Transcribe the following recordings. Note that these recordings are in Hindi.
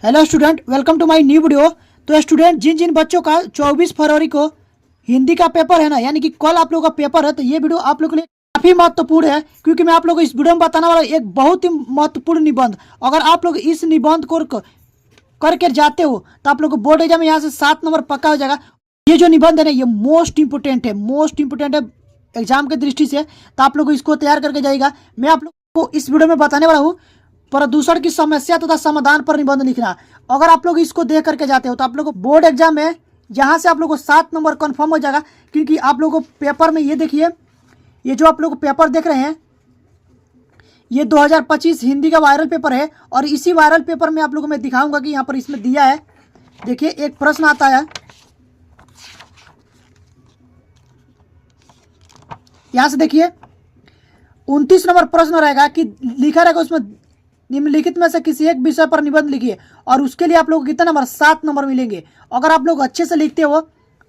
Hello student, welcome to my new video. तो स्टूडेंट, जिन जिन बच्चों का 24 फरवरी को हिंदी का पेपर है ना, यानी कि कल आप लोगों का पेपर है, तो ये वीडियो आप लोगों के लिए काफी महत्वपूर्ण है, क्योंकि मैं आप लोगों को इस वीडियो में बताने वाला हूं एक बहुत ही महत्वपूर्ण निबंध। अगर आप लोग इस निबंध को करके जाते हो तो आप लोग को बोर्ड एग्जाम में यहाँ से 7 नंबर पक्का हो जाएगा। ये जो निबंध है ना, ये मोस्ट इंपोर्टेंट है एग्जाम की दृष्टि से, तो आप लोग इसको तैयार करके जाइएगा। मैं आप लोग को इस वीडियो में बताने वाला हूँ प्रदूषण की समस्या तथा समाधान पर निबंध लिखना। अगर आप लोग इसको देख करके जाते हो तो आप लोग को बोर्ड एग्जाम में यहाँ से आप लोग को 7 नंबर कंफर्म हो जाएगा, क्योंकि आप लोग को पेपर में ये देखिए, ये जो आप लोग पेपर देख रहे हैं ये 2025 हिंदी का वायरल पेपर है। और इसी वायरल पेपर में आप लोगों को मैं दिखाऊंगा कि यहाँ पर इसमें दिया है। देखिए, एक प्रश्न आता है, यहाँ से देखिए 29 नंबर प्रश्न रहेगा कि लिखा रहेगा उसमें निम्नलिखित में से किसी एक विषय पर निबंध लिखिए, और उसके लिए आप लोगों को कितना नंबर 7 नंबर मिलेंगे अगर आप लोग अच्छे से लिखते हो।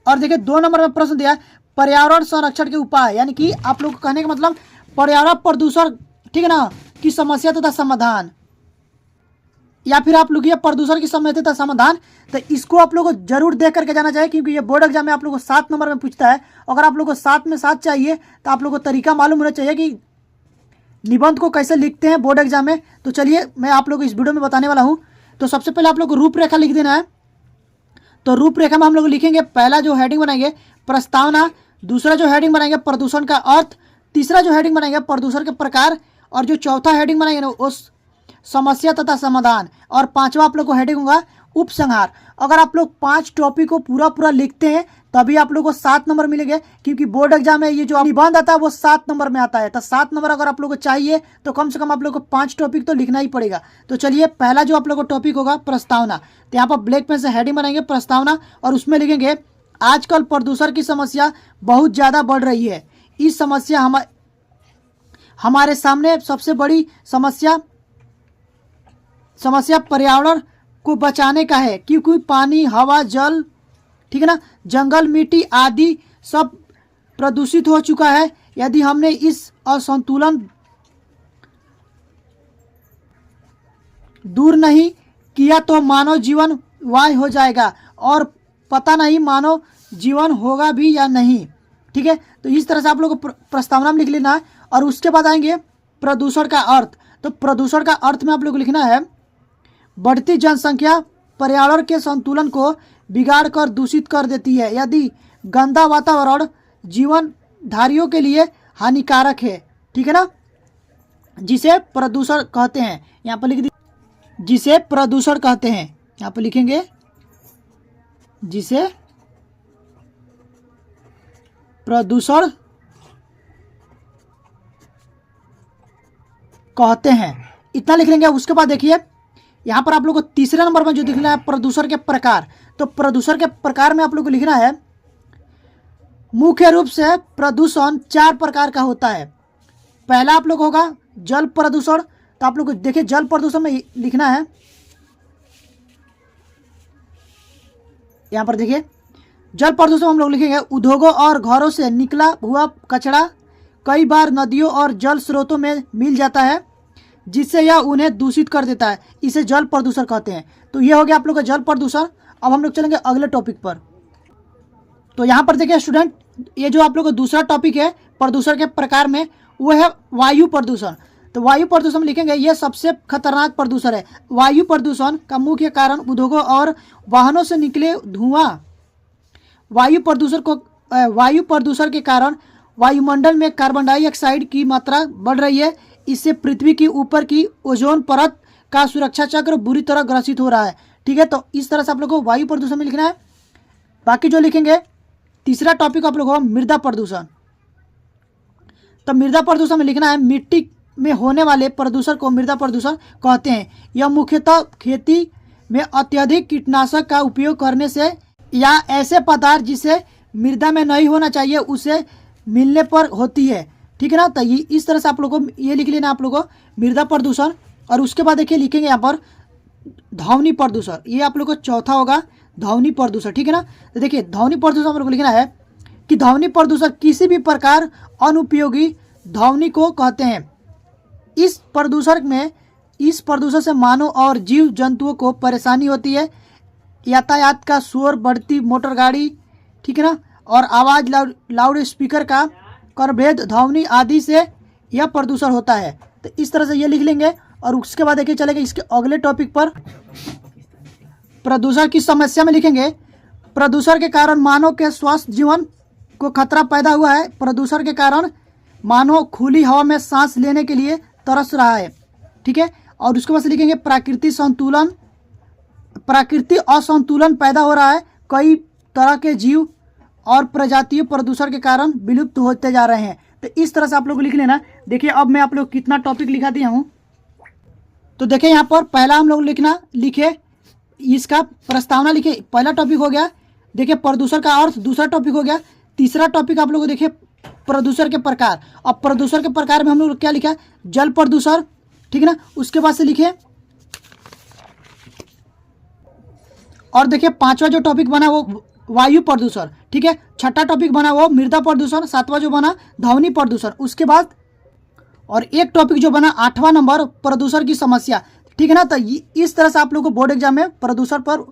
और देखिए 2 नंबर में प्रश्न दिया है पर्यावरण संरक्षण के उपाय, यानी कि आप लोग कहने का मतलब पर्यावरण प्रदूषण, ठीक है ना, की समस्या तथा समाधान, या फिर आप लोग ये प्रदूषण की समस्या तथा समाधान। तो इसको आप लोग को जरूर देख करके जाना चाहिए, क्योंकि ये बोर्ड एग्जाम में आप लोग को 7 नंबर में पूछता है। अगर आप लोग को 7 में 7 चाहिए तो आप लोग को तरीका मालूम होना चाहिए कि निबंध को कैसे लिखते हैं बोर्ड एग्जाम में। तो चलिए मैं आप लोग को इस वीडियो में बताने वाला हूं। तो सबसे पहले आप लोग को रूपरेखा लिख देना है। तो रूपरेखा में हम लोग लिखेंगे, पहला जो हेडिंग बनाएंगे प्रस्तावना, दूसरा जो हेडिंग बनाएंगे प्रदूषण का अर्थ, तीसरा जो हेडिंग बनाएंगे प्रदूषण के प्रकार, और जो चौथा हेडिंग बनाएंगे ना उस समस्या तथा समाधान, और पांचवा आप लोग को हेडिंग होगा उपसंहार। अगर आप लोग 5 टॉपिक को पूरा लिखते हैं तभी आप लोग को 7 नंबर मिलेंगे, क्योंकि बोर्ड एग्जाम में ये जो निबंध आता है वो 7 नंबर में आता है। तो 7 नंबर अगर आप लोग को चाहिए तो कम से कम आप लोग को 5 टॉपिक तो लिखना ही पड़ेगा। तो चलिए, पहला जो आप लोग को टॉपिक होगा प्रस्तावना। तो यहाँ पर ब्लैक पेन से हेडिंग बनाएंगे प्रस्तावना, और उसमें लिखेंगे आजकल प्रदूषण की समस्या बहुत ज़्यादा बढ़ रही है। इस समस्या हमारे सामने सबसे बड़ी समस्या पर्यावरण को बचाने का है, क्योंकि पानी, हवा, जल, ठीक है ना, जंगल, मिट्टी आदि सब प्रदूषित हो चुका है। यदि हमने इस असंतुलन दूर नहीं किया तो मानव जीवन वाय हो जाएगा, और पता नहीं मानव जीवन होगा भी या नहीं। ठीक है, तो इस तरह से आप लोग को प्रस्तावना में लिख लेना है। और उसके बाद आएंगे प्रदूषण का अर्थ। तो प्रदूषण का अर्थ में आप लोग को लिखना है बढ़ती जनसंख्या पर्यावरण के संतुलन को बिगाड़ कर दूषित कर देती है। यदि गंदा वातावरण जीवनधारियों के लिए हानिकारक है, ठीक है ना, जिसे प्रदूषण कहते हैं। यहाँ पर लिख दी, जिसे प्रदूषण कहते हैं, यहाँ पर लिखेंगे जिसे प्रदूषण कहते हैं, इतना लिख लेंगे। उसके बाद देखिए यहाँ पर आप लोग को तीसरे नंबर में जो लिखना है प्रदूषण के प्रकार। तो प्रदूषण के प्रकार में आप लोग को लिखना है मुख्य रूप से प्रदूषण 4 प्रकार का होता है। पहला आप लोग होगा जल प्रदूषण। तो आप लोग को देखिए जल प्रदूषण में लिखना है, यहाँ पर देखिए जल प्रदूषण हम लोग लिखेंगे उद्योगों और घरों से निकला हुआ कचरा कई बार नदियों और जल स्रोतों में मिल जाता है, जिससे यह उन्हें दूषित कर देता है। इसे जल प्रदूषण कहते हैं। तो ये हो गया आप लोग का जल प्रदूषण। अब हम लोग चलेंगे अगले टॉपिक पर। तो यहाँ पर देखिए स्टूडेंट, ये जो आप लोग का दूसरा टॉपिक है प्रदूषण के प्रकार में, वो है वायु प्रदूषण। तो वायु प्रदूषण लिखेंगे यह सबसे खतरनाक प्रदूषण है। वायु प्रदूषण का मुख्य कारण उद्योगों और वाहनों से निकले धुआं। वायु प्रदूषण के कारण वायुमंडल में कार्बन डाइऑक्साइड की मात्रा बढ़ रही है। इससे पृथ्वी की ऊपर की ओजोन परत का सुरक्षा चक्र बुरी तरह ग्रसित हो रहा है। ठीक है, तो इस तरह से आप लोग को वायु प्रदूषण में लिखना है। बाकी जो लिखेंगे तीसरा टॉपिक आप लोग को मृदा प्रदूषण। तो मृदा प्रदूषण में लिखना है मिट्टी में होने वाले प्रदूषण को मृदा प्रदूषण कहते हैं। यह मुख्यतः खेती में अत्यधिक कीटनाशक का उपयोग करने से या ऐसे पदार्थ जिसे मृदा में नहीं होना चाहिए उसे मिलने पर होती है। ठीक है ना, तो ये इस तरह से आप लोगों को ये लिख लेना आप लोगों को मृदा प्रदूषण। और उसके बाद देखिए लिखेंगे यहाँ पर ध्वनि प्रदूषण। ये आप लोगों को चौथा होगा ध्वनि प्रदूषण। ठीक है ना, तो देखिए ध्वनि प्रदूषण आप लोगों को लिखना है कि ध्वनि प्रदूषण किसी भी प्रकार अनुपयोगी ध्वनि को कहते हैं। इस प्रदूषण में इस प्रदूषण से मानव और जीव जंतुओं को परेशानी होती है। यातायात का शोर, बढ़ती मोटर गाड़ी, ठीक है ना, और आवाज़, लाउड स्पीकर का करभेद, ध्वनि आदि से यह प्रदूषण होता है। तो इस तरह से ये लिख लेंगे। और उसके बाद देखिए चलेंगे इसके अगले टॉपिक पर। प्रदूषण की समस्या में लिखेंगे प्रदूषण के कारण मानव के स्वस्थ जीवन को खतरा पैदा हुआ है। प्रदूषण के कारण मानव खुली हवा में सांस लेने के लिए तरस रहा है, ठीक है। और उसके बाद से लिखेंगे प्राकृतिक असंतुलन पैदा हो रहा है। कई तरह के जीव और प्रजातियों प्रदूषण के कारण विलुप्त होते जा रहे हैं। तो इस तरह से आप लोग को लिख लेना। देखिए अब मैं आप लोग कितना टॉपिक लिखा दिया हूँ। तो देखिए यहाँ पर पहला हम लोग लिखे इसका प्रस्तावना लिखे। पहला टॉपिक हो गया देखिए प्रदूषण का अर्थ, दूसरा टॉपिक हो गया, तीसरा टॉपिक आप लोग देखिए प्रदूषण के प्रकार। और प्रदूषण के प्रकार में हम लोग क्या लिखा, जल प्रदूषण, ठीक है ना। उसके बाद से लिखे और देखिए पांचवा जो टॉपिक बना वो वायु प्रदूषण, ठीक है। छठा टॉपिक बना वो मृदा प्रदूषण, सातवां जो बना ध्वनि प्रदूषण। उसके बाद और एक टॉपिक जो बना 8वां नंबर प्रदूषण की समस्या, ठीक है ना। तो इस तरह से आप लोग को बोर्ड एग्जाम में प्रदूषण पर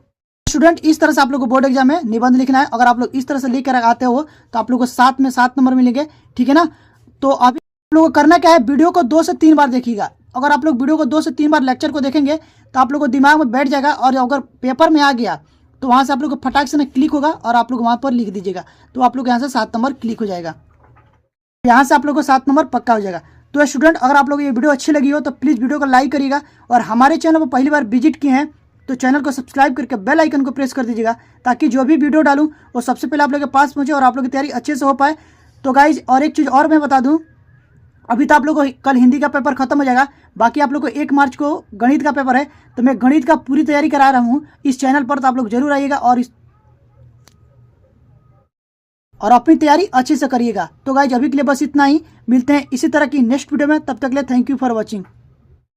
स्टूडेंट इस तरह से आप लोग को बोर्ड एग्जाम में निबंध लिखना है। अगर आप लोग इस तरह से लेकर आते हो तो आप लोग को 7 में 7 नंबर मिलेंगे, ठीक है ना। तो अभी आप लोगों को करना क्या है, वीडियो को 2 से 3 बार देखिएगा। अगर आप लोग वीडियो को 2 से 3 बार लेक्चर को देखेंगे तो आप लोग को दिमाग में बैठ जाएगा। और अगर पेपर में आ गया तो वहाँ से आप लोग को फटाक से ना क्लिक होगा और आप लोग वहाँ पर लिख दीजिएगा। तो आप लोग यहाँ से 7 नंबर क्लिक हो जाएगा। यहाँ से आप लोग को 7 नंबर पक्का हो जाएगा। तो स्टूडेंट अगर आप लोग ये वीडियो अच्छी लगी हो तो प्लीज़ वीडियो को लाइक करिएगा। और हमारे चैनल पर पहली बार विजिट किए हैं तो चैनल को सब्सक्राइब करके बेल आइकन को प्रेस कर दीजिएगा, ताकि जो भी वीडियो डालूं वो सबसे पहले आप लोग के पास पहुंचे और आप लोग की तैयारी अच्छे से हो पाए। तो गाइज और एक चीज़ और मैं बता दूं, अभी तो आप लोग को कल हिंदी का पेपर खत्म हो जाएगा, बाकी आप लोग को 1 मार्च को गणित का पेपर है। तो मैं गणित का पूरी तैयारी करा रहा हूँ इस चैनल पर, तो आप लोग जरूर आइएगा और अपनी तैयारी अच्छे से करिएगा। तो गाइज अभी के लिए बस इतना ही, मिलते हैं इसी तरह की नेक्स्ट वीडियो में। तब तक के लिए थैंक यू फॉर वॉचिंग।